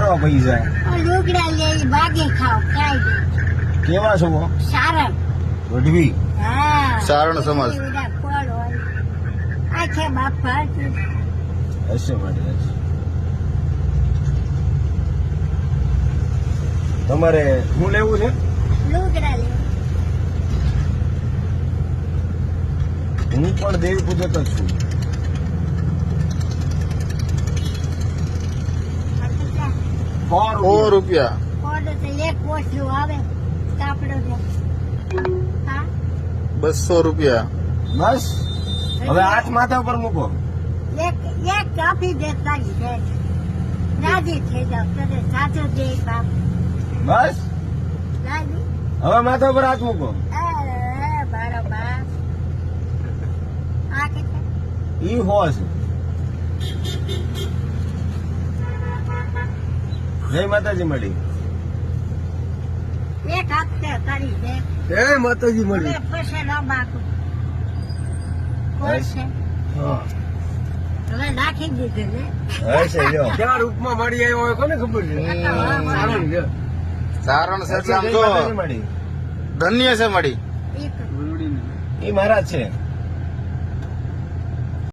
કેવા પૈસા લુગડા લે બાગે ખાવ ખાઈ દે કેવા છો સારણ વઢવી હા સારણ સમાજ. બધા ફળ હોય આ છે બાપા હશે માટે હશે. તમારે શું લેવું છે? લુગડા લે હું પણ દેવી પૂજક જ છું. સો રૂપિયા. ઓર્ડર તો એક પોસ્ટલું આવે કાપડો છે હા 200 રૂપિયા. બસ હવે હાથ માથા પર મૂકો. એક આપી દે તારી છે રાજી થઈ જાવ તને સાચો દે બાપ બસ રાજી હવે માથા પર હાથ મૂકો. મારો બાપ આ કેટલા ઈ હોશ. જય માતાજી મળી. એક હપ્તે કરી દે જય માતાજી હવે પછી ન બાકું કોણ છે હવે નાખી દીધું ને હશે જો ક્યાં રૂપમાં મળી આવ્યો હોય કોને ખબર છે? સારું છે. સારણ છે એટલે આમ જો મળી. ધન્ય છે મળી. એક ઈ મહારાજ છે.